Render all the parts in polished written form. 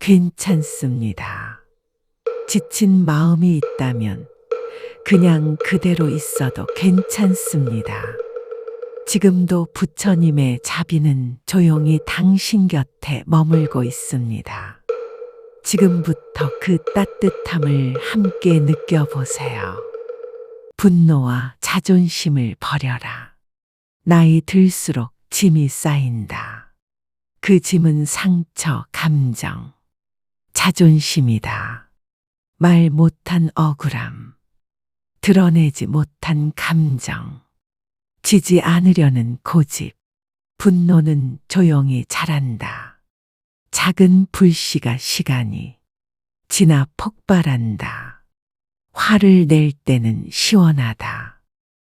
괜찮습니다. 지친 마음이 있다면 그냥 그대로 있어도 괜찮습니다. 지금도 부처님의 자비는 조용히 당신 곁에 머물고 있습니다. 지금부터 그 따뜻함을 함께 느껴보세요. 분노와 자존심을 버려라. 나이 들수록 짐이 쌓인다. 그 짐은 상처, 감정, 자존심이다. 말 못한 억울함, 드러내지 못한 감정, 지지 않으려는 고집, 분노는 조용히 자란다. 작은 불씨가 시간이 지나 폭발한다. 화를 낼 때는 시원하다.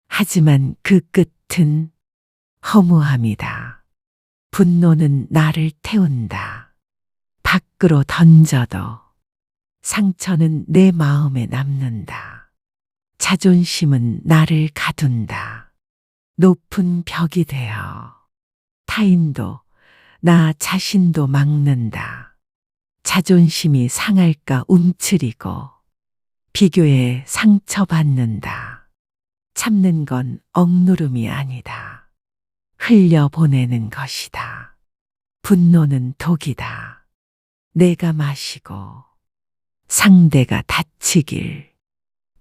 하지만 그 끝은 허무함이다. 분노는 나를 태운다. 밖으로 던져도 상처는 내 마음에 남는다. 자존심은 나를 가둔다. 높은 벽이 되어 타인도 나 자신도 막는다. 자존심이 상할까 움츠리고 비교에 상처받는다. 참는 건 억누름이 아니다. 흘려보내는 것이다. 분노는 독이다. 내가 마시고 상대가 다치길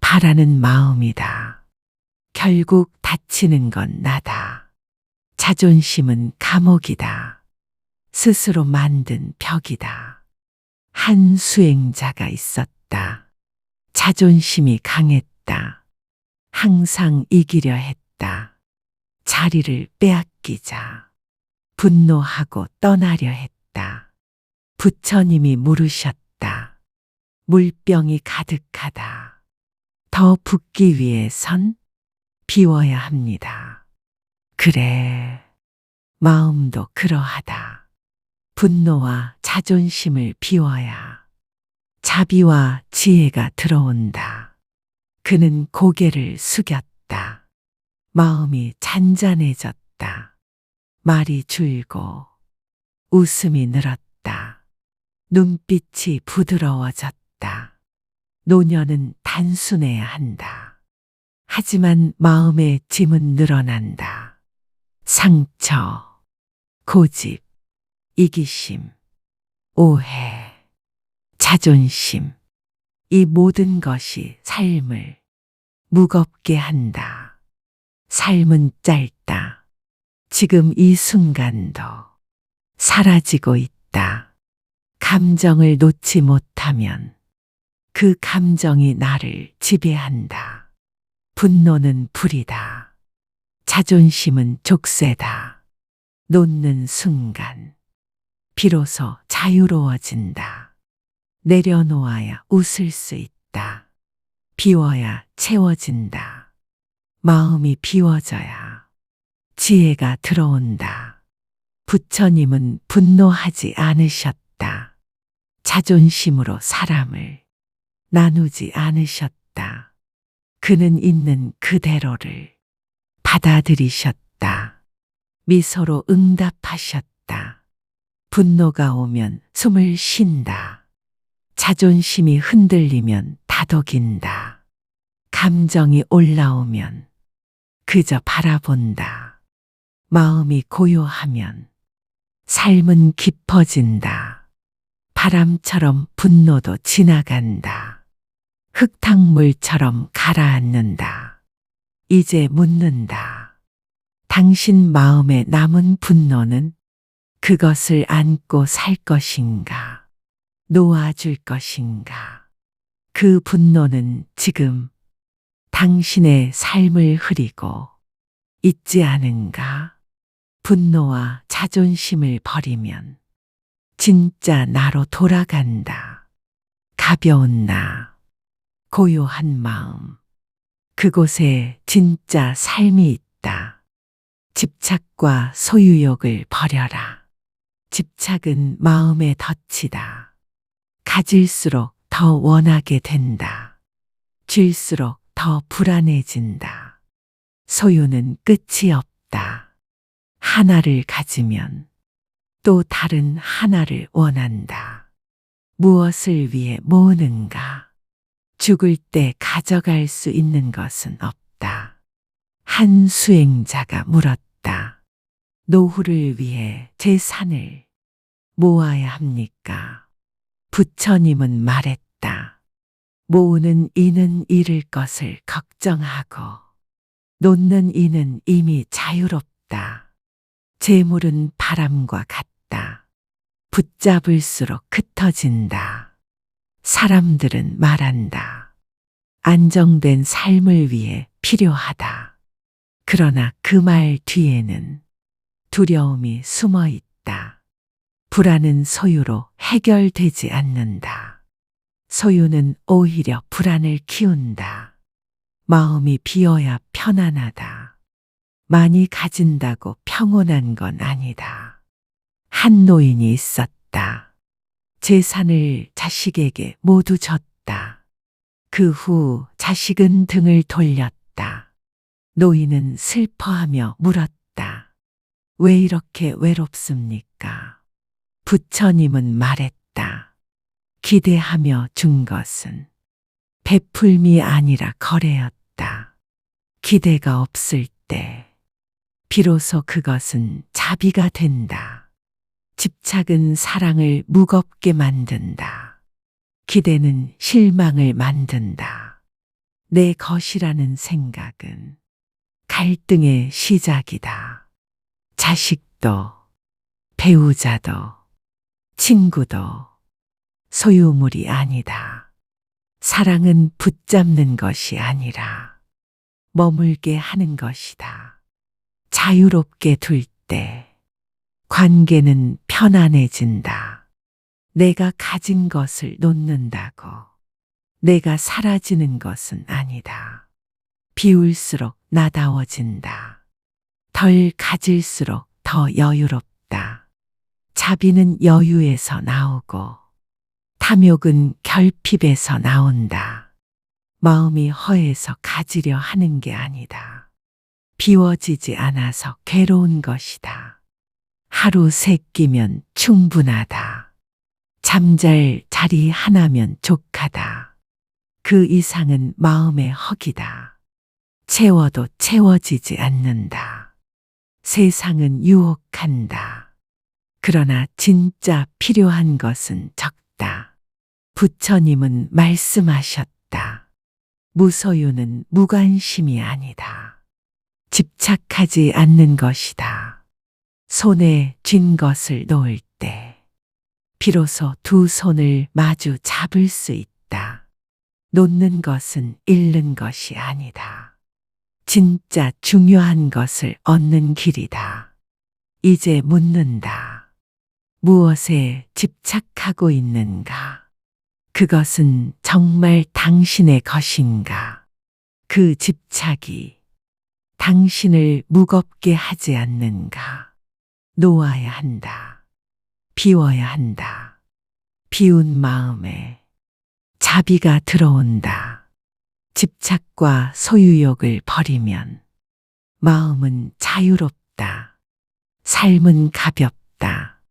바라는 마음이다. 결국 다치는 건 나다. 자존심은 감옥이다. 스스로 만든 벽이다. 한 수행자가 있었다. 자존심이 강했다. 항상 이기려 했다. 자리를 빼앗기자 분노하고 떠나려 했다. 부처님이 물으셨다. 물병이 가득하다. 더 붓기 위해선 비워야 합니다. 그래, 마음도 그러하다. 분노와 자존심을 비워야 자비와 지혜가 들어온다. 그는 고개를 숙였다. 마음이 잔잔해졌다. 말이 줄고 웃음이 늘었다. 눈빛이 부드러워졌다. 노년은 단순해야 한다. 하지만 마음의 짐은 늘어난다. 상처, 고집, 이기심, 오해, 자존심, 이 모든 것이 삶을 무겁게 한다. 삶은 짧다. 지금 이 순간도 사라지고 있다. 감정을 놓지 못하면 그 감정이 나를 지배한다. 분노는 불이다. 자존심은 족쇄다. 놓는 순간 비로소 자유로워진다. 내려놓아야 웃을 수 있다. 비워야 채워진다. 마음이 비워져야 지혜가 들어온다. 부처님은 분노하지 않으셨다. 자존심으로 사람을 나누지 않으셨다. 그는 있는 그대로를 받아들이셨다. 미소로 응답하셨다. 분노가 오면 숨을 쉰다. 자존심이 흔들리면 다독인다. 감정이 올라오면 그저 바라본다. 마음이 고요하면 삶은 깊어진다. 바람처럼 분노도 지나간다. 흙탕물처럼 가라앉는다. 이제 묻는다. 당신 마음에 남은 분노는 그것을 안고 살 것인가? 놓아줄 것인가? 그 분노는 지금 당신의 삶을 흐리고 있지 않은가? 분노와 자존심을 버리면 진짜 나로 돌아간다. 가벼운 나, 고요한 마음, 그곳에 진짜 삶이 있다. 집착과 소유욕을 버려라. 집착은 마음의 덫이다. 가질수록 더 원하게 된다. 쥘수록 더 불안해진다. 소유는 끝이 없다. 하나를 가지면 또 다른 하나를 원한다. 무엇을 위해 모으는가? 죽을 때 가져갈 수 있는 것은 없다. 한 수행자가 물었다. 노후를 위해 재산을 모아야 합니까? 부처님은 말했다. 모으는 이는 잃을 것을 걱정하고 놓는 이는 이미 자유롭다. 재물은 바람과 같다. 붙잡을수록 흩어진다. 사람들은 말한다. 안정된 삶을 위해 필요하다. 그러나 그 말 뒤에는 두려움이 숨어 있다. 불안은 소유로 해결되지 않는다. 소유는 오히려 불안을 키운다. 마음이 비어야 편안하다. 많이 가진다고 평온한 건 아니다. 한 노인이 있었다. 재산을 자식에게 모두 줬다. 그 후 자식은 등을 돌렸다. 노인은 슬퍼하며 물었다. 왜 이렇게 외롭습니까? 부처님은 말했다. 기대하며 준 것은 베풀미 아니라 거래였다. 기대가 없을 때 비로소 그것은 자비가 된다. 집착은 사랑을 무겁게 만든다. 기대는 실망을 만든다. 내 것이라는 생각은 갈등의 시작이다. 자식도, 배우자도, 친구도 소유물이 아니다. 사랑은 붙잡는 것이 아니라 머물게 하는 것이다. 자유롭게 둘 때 관계는 편안해진다. 내가 가진 것을 놓는다고 내가 사라지는 것은 아니다. 비울수록 나다워진다. 덜 가질수록 더 여유롭다. 자비는 여유에서 나오고 탐욕은 결핍에서 나온다. 마음이 허해서 가지려 하는 게 아니다. 비워지지 않아서 괴로운 것이다. 하루 세 끼면 충분하다. 잠잘 자리 하나면 족하다. 그 이상은 마음의 허기다. 채워도 채워지지 않는다. 세상은 유혹한다. 그러나 진짜 필요한 것은 적다. 부처님은 말씀하셨다. 무소유는 무관심이 아니다. 집착하지 않는 것이다. 손에 쥔 것을 놓을 때 비로소 두 손을 마주 잡을 수 있다. 놓는 것은 잃는 것이 아니다. 진짜 중요한 것을 얻는 길이다. 이제 묻는다. 무엇에 집착하고 있는가? 그것은 정말 당신의 것인가? 그 집착이 당신을 무겁게 하지 않는가? 놓아야 한다. 비워야 한다. 비운 마음에 자비가 들어온다. 집착과 소유욕을 버리면 마음은 자유롭다. 삶은 가볍다.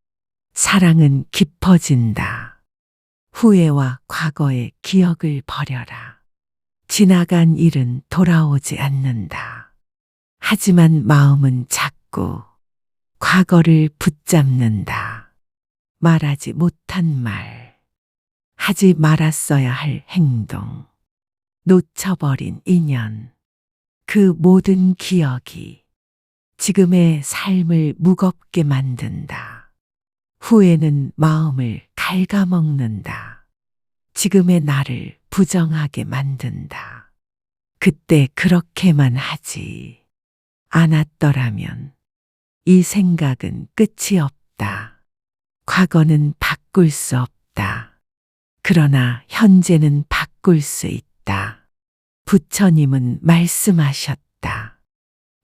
사랑은 깊어진다. 후회와 과거의 기억을 버려라. 지나간 일은 돌아오지 않는다. 하지만 마음은 자꾸 과거를 붙잡는다. 말하지 못한 말, 하지 말았어야 할 행동, 놓쳐버린 인연, 그 모든 기억이 지금의 삶을 무겁게 만든다. 후회는 마음을 갉아먹는다. 지금의 나를 부정하게 만든다. 그때 그렇게만 하지 않았더라면 이 생각은 끝이 없다. 과거는 바꿀 수 없다. 그러나 현재는 바꿀 수 있다. 부처님은 말씀하셨다.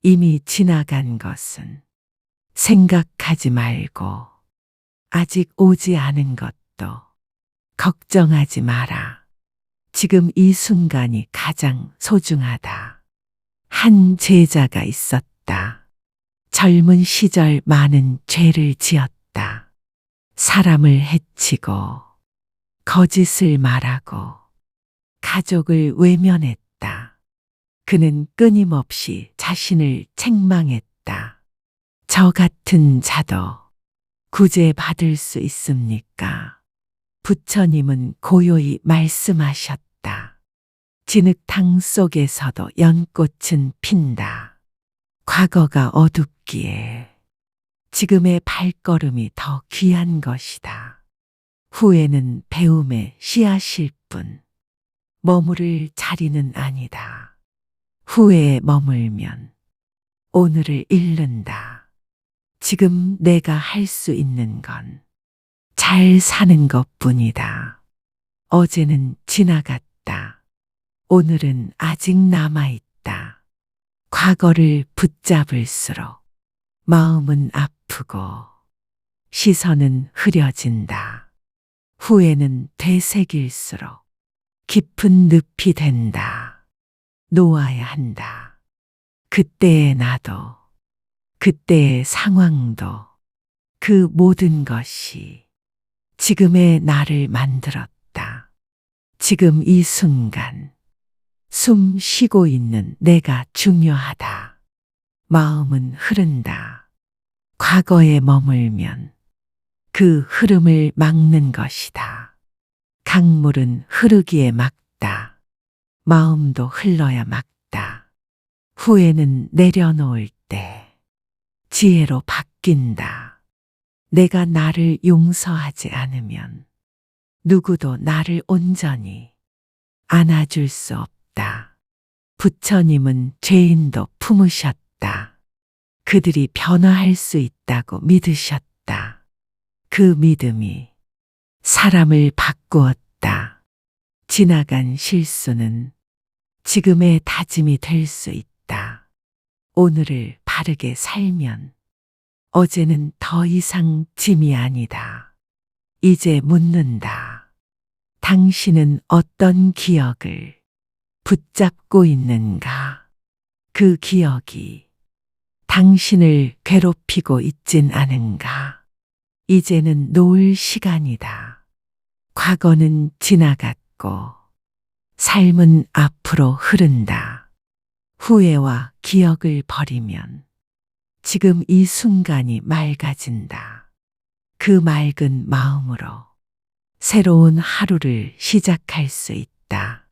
이미 지나간 것은 생각하지 말고 아직 오지 않은 것도 걱정하지 마라. 지금 이 순간이 가장 소중하다. 한 제자가 있었다. 젊은 시절 많은 죄를 지었다. 사람을 해치고 거짓을 말하고 가족을 외면했다. 그는 끊임없이 자신을 책망했다. 저 같은 자도 구제받을 수 있습니까? 부처님은 고요히 말씀하셨다. 진흙탕 속에서도 연꽃은 핀다. 과거가 어둡기에 지금의 발걸음이 더 귀한 것이다. 후회는 배움의 씨앗일 뿐 머무를 자리는 아니다. 후회에 머물면 오늘을 잃는다. 지금 내가 할 수 있는 건 잘 사는 것뿐이다. 어제는 지나갔다. 오늘은 아직 남아있다. 과거를 붙잡을수록 마음은 아프고 시선은 흐려진다. 후회는 되새길수록 깊은 늪이 된다. 놓아야 한다. 그때의 나도, 그때의 상황도, 그 모든 것이 지금의 나를 만들었다. 지금 이 순간, 숨 쉬고 있는 내가 중요하다. 마음은 흐른다. 과거에 머물면 그 흐름을 막는 것이다. 강물은 흐르기에 막다. 마음도 흘러야 막다. 후회는 내려놓을 때 지혜로 바뀐다. 내가 나를 용서하지 않으면 누구도 나를 온전히 안아줄 수 없다. 부처님은 죄인도 품으셨다. 그들이 변화할 수 있다고 믿으셨다. 그 믿음이 사람을 바꾸었다. 지나간 실수는 지금의 다짐이 될 수 있다. 오늘을 바르게 살면 어제는 더 이상 짐이 아니다. 이제 묻는다. 당신은 어떤 기억을 붙잡고 있는가? 그 기억이 당신을 괴롭히고 있진 않은가? 이제는 놓을 시간이다. 과거는 지나갔고 삶은 앞으로 흐른다. 후회와 기억을 버리면 지금 이 순간이 맑아진다. 그 맑은 마음으로 새로운 하루를 시작할 수 있다.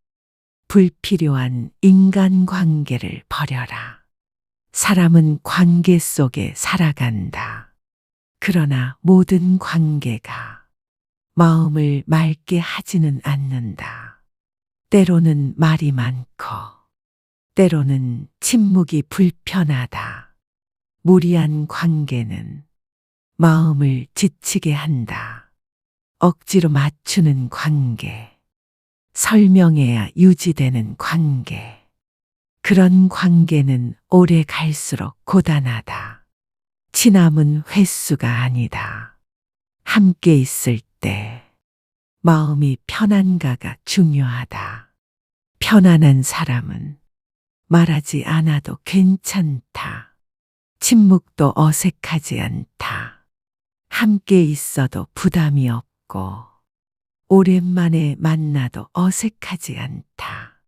불필요한 인간관계를 버려라. 사람은 관계 속에 살아간다. 그러나 모든 관계가 마음을 맑게 하지는 않는다. 때로는 말이 많고, 때로는 침묵이 불편하다. 무리한 관계는 마음을 지치게 한다. 억지로 맞추는 관계, 설명해야 유지되는 관계, 그런 관계는 오래 갈수록 고단하다. 친함은 횟수가 아니다. 함께 있을 때 마음이 편한가가 중요하다. 편안한 사람은 말하지 않아도 괜찮다. 침묵도 어색하지 않다. 함께 있어도 부담이 없고 오랜만에 만나도 어색하지 않다.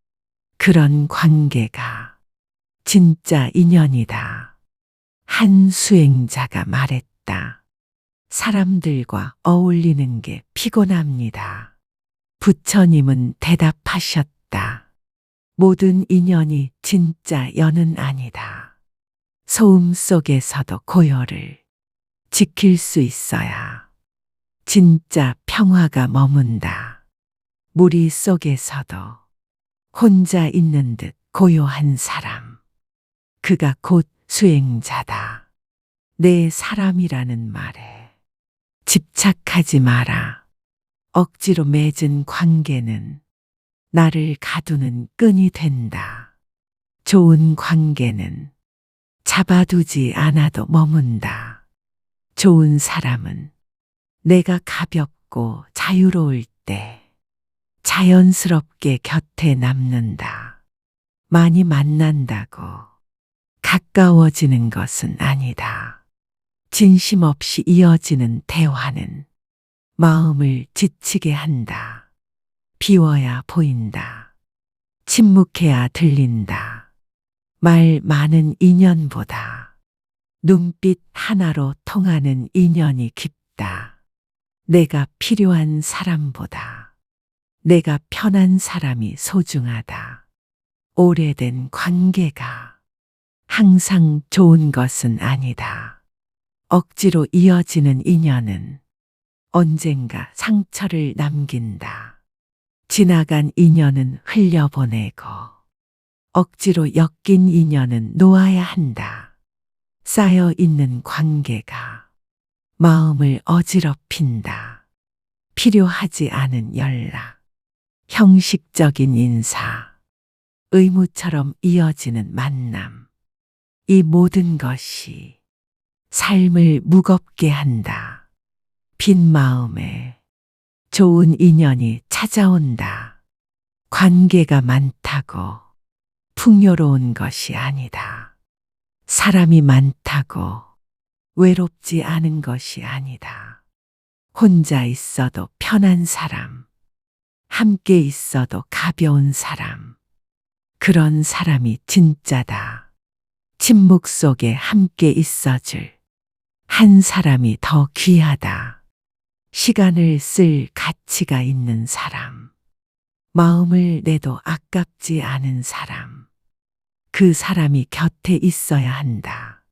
그런 관계가 진짜 인연이다. 한 수행자가 말했다. 사람들과 어울리는 게 피곤합니다. 부처님은 대답하셨다. 모든 인연이 진짜 연은 아니다. 소음 속에서도 고요를 지킬 수 있어야 진짜 평화가 머문다. 무리 속에서도 혼자 있는 듯 고요한 사람. 그가 곧 수행자다. 내 사람이라는 말에 집착하지 마라. 억지로 맺은 관계는 나를 가두는 끈이 된다. 좋은 관계는 잡아두지 않아도 머문다. 좋은 사람은 내가 가볍고 자유로울 때 자연스럽게 곁에 남는다. 많이 만난다고 가까워지는 것은 아니다. 진심 없이 이어지는 대화는 마음을 지치게 한다. 비워야 보인다. 침묵해야 들린다. 말 많은 인연보다 눈빛 하나로 통하는 인연이 깊다. 내가 필요한 사람보다 내가 편한 사람이 소중하다. 오래된 관계가 항상 좋은 것은 아니다. 억지로 이어지는 인연은 언젠가 상처를 남긴다. 지나간 인연은 흘려보내고 억지로 엮인 인연은 놓아야 한다. 쌓여 있는 관계가 마음을 어지럽힌다. 필요하지 않은 연락, 형식적인 인사, 의무처럼 이어지는 만남. 이 모든 것이 삶을 무겁게 한다. 빈 마음에 좋은 인연이 찾아온다. 관계가 많다고 풍요로운 것이 아니다. 사람이 많다고 외롭지 않은 것이 아니다. 혼자 있어도 편한 사람, 함께 있어도 가벼운 사람, 그런 사람이 진짜다. 침묵 속에 함께 있어줄 한 사람이 더 귀하다. 시간을 쓸 가치가 있는 사람, 마음을 내도 아깝지 않은 사람, 그 사람이 곁에 있어야 한다.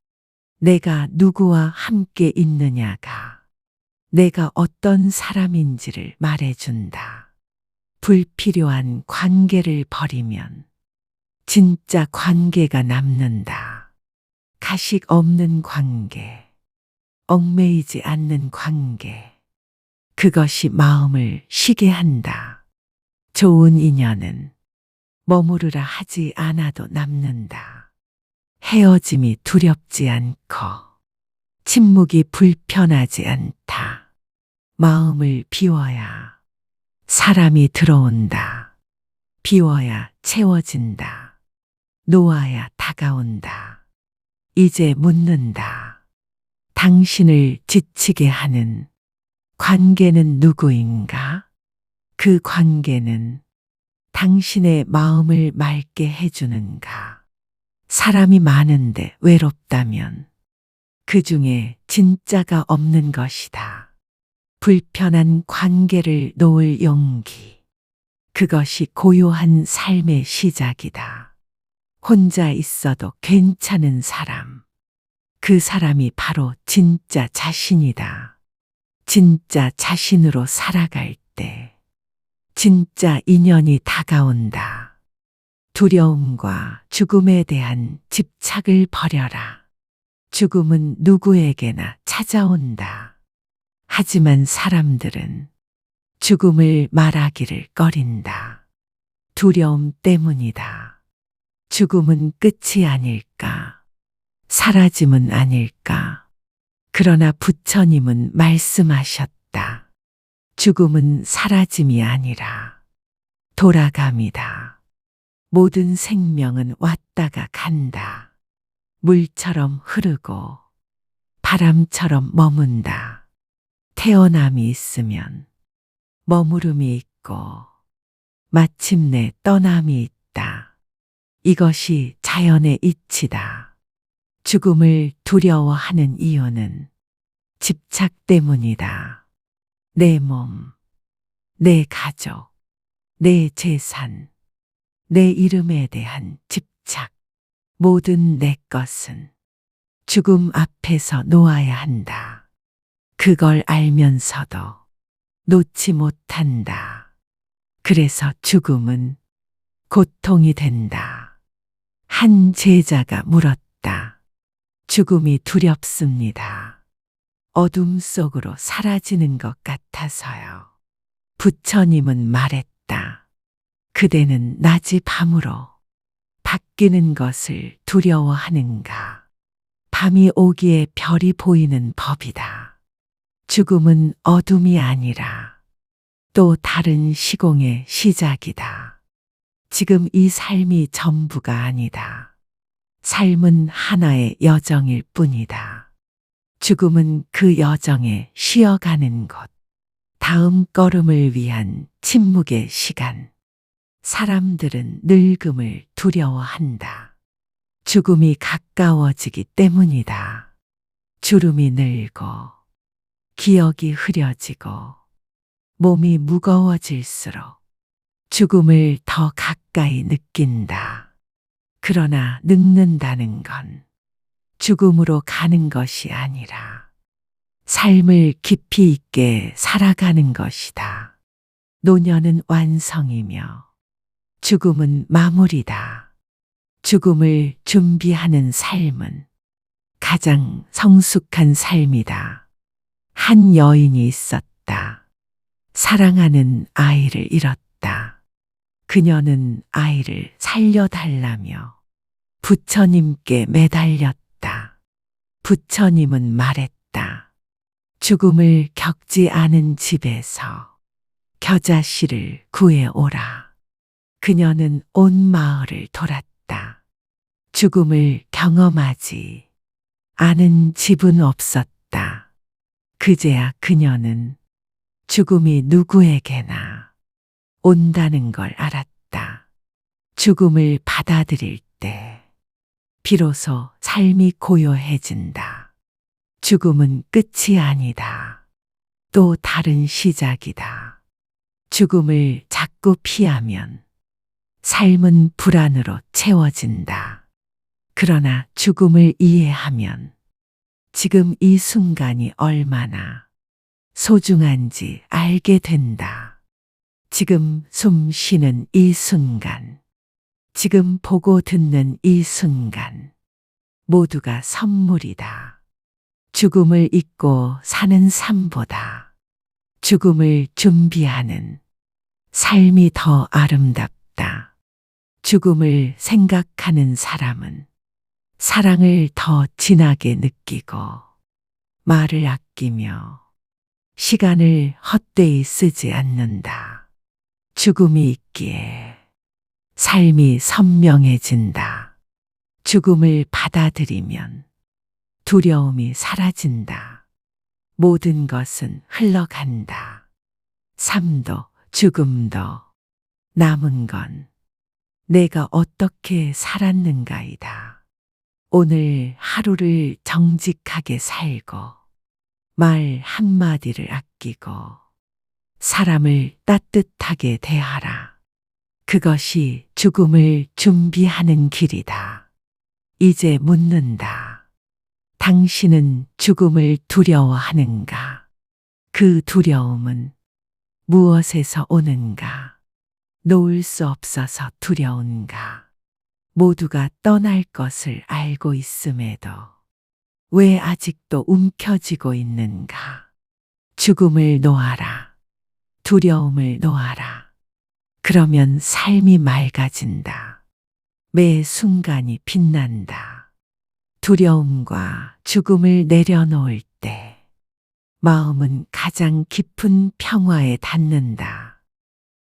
내가 누구와 함께 있느냐가 내가 어떤 사람인지를 말해준다. 불필요한 관계를 버리면 진짜 관계가 남는다. 가식 없는 관계, 얽매이지 않는 관계, 그것이 마음을 쉬게 한다. 좋은 인연은 머무르라 하지 않아도 남는다. 헤어짐이 두렵지 않고 침묵이 불편하지 않다. 마음을 비워야 사람이 들어온다. 비워야 채워진다. 놓아야 다가온다. 이제 묻는다. 당신을 지치게 하는 관계는 누구인가? 그 관계는 당신의 마음을 맑게 해주는가? 사람이 많은데 외롭다면 그 중에 진짜가 없는 것이다. 불편한 관계를 놓을 용기. 그것이 고요한 삶의 시작이다. 혼자 있어도 괜찮은 사람. 그 사람이 바로 진짜 자신이다. 진짜 자신으로 살아갈 때 진짜 인연이 다가온다. 두려움과 죽음에 대한 집착을 버려라. 죽음은 누구에게나 찾아온다. 하지만 사람들은 죽음을 말하기를 꺼린다. 두려움 때문이다. 죽음은 끝이 아닐까? 사라짐은 아닐까? 그러나 부처님은 말씀하셨다. 죽음은 사라짐이 아니라 돌아감이다. 모든 생명은 왔다가 간다. 물처럼 흐르고 바람처럼 머문다. 태어남이 있으면 머무름이 있고 마침내 떠남이 있다. 이것이 자연의 이치다. 죽음을 두려워하는 이유는 집착 때문이다. 내 몸, 내 가족, 내 재산, 내 이름에 대한 집착, 모든 내 것은 죽음 앞에서 놓아야 한다. 그걸 알면서도 놓지 못한다. 그래서 죽음은 고통이 된다. 한 제자가 물었다. 죽음이 두렵습니다. 어둠 속으로 사라지는 것 같아서요. 부처님은 말했다. 그대는 낮이 밤으로 바뀌는 것을 두려워하는가? 밤이 오기에 별이 보이는 법이다. 죽음은 어둠이 아니라 또 다른 시공의 시작이다. 지금 이 삶이 전부가 아니다. 삶은 하나의 여정일 뿐이다. 죽음은 그 여정에 쉬어가는 곳, 다음 걸음을 위한 침묵의 시간. 사람들은 늙음을 두려워한다. 죽음이 가까워지기 때문이다. 주름이 늘고, 기억이 흐려지고, 몸이 무거워질수록 죽음을 더 가까이 느낀다. 그러나 늙는다는 건 죽음으로 가는 것이 아니라 삶을 깊이 있게 살아가는 것이다. 노년은 완성이며 죽음은 마무리다. 죽음을 준비하는 삶은 가장 성숙한 삶이다. 한 여인이 있었다. 사랑하는 아이를 잃었다. 그녀는 아이를 살려달라며 부처님께 매달렸다. 부처님은 말했다. 죽음을 겪지 않은 집에서 겨자씨를 구해오라. 그녀는 온 마을을 돌았다. 죽음을 경험하지 않은 집은 없었다. 그제야 그녀는 죽음이 누구에게나 온다는 걸 알았다. 죽음을 받아들일 때 비로소 삶이 고요해진다. 죽음은 끝이 아니다. 또 다른 시작이다. 죽음을 자꾸 피하면 삶은 불안으로 채워진다. 그러나 죽음을 이해하면 지금 이 순간이 얼마나 소중한지 알게 된다. 지금 숨 쉬는 이 순간, 지금 보고 듣는 이 순간, 모두가 선물이다. 죽음을 잊고 사는 삶보다 죽음을 준비하는 삶이 더 아름답다. 죽음을 생각하는 사람은 사랑을 더 진하게 느끼고 말을 아끼며 시간을 헛되이 쓰지 않는다. 죽음이 있기에 삶이 선명해진다. 죽음을 받아들이면 두려움이 사라진다. 모든 것은 흘러간다. 삶도 죽음도 남은 건 내가 어떻게 살았는가이다. 오늘 하루를 정직하게 살고 말 한마디를 아끼고 사람을 따뜻하게 대하라. 그것이 죽음을 준비하는 길이다. 이제 묻는다. 당신은 죽음을 두려워하는가? 그 두려움은 무엇에서 오는가? 놓을 수 없어서 두려운가? 모두가 떠날 것을 알고 있음에도 왜 아직도 움켜쥐고 있는가? 죽음을 놓아라. 두려움을 놓아라. 그러면 삶이 맑아진다. 매 순간이 빛난다. 두려움과 죽음을 내려놓을 때 마음은 가장 깊은 평화에 닿는다.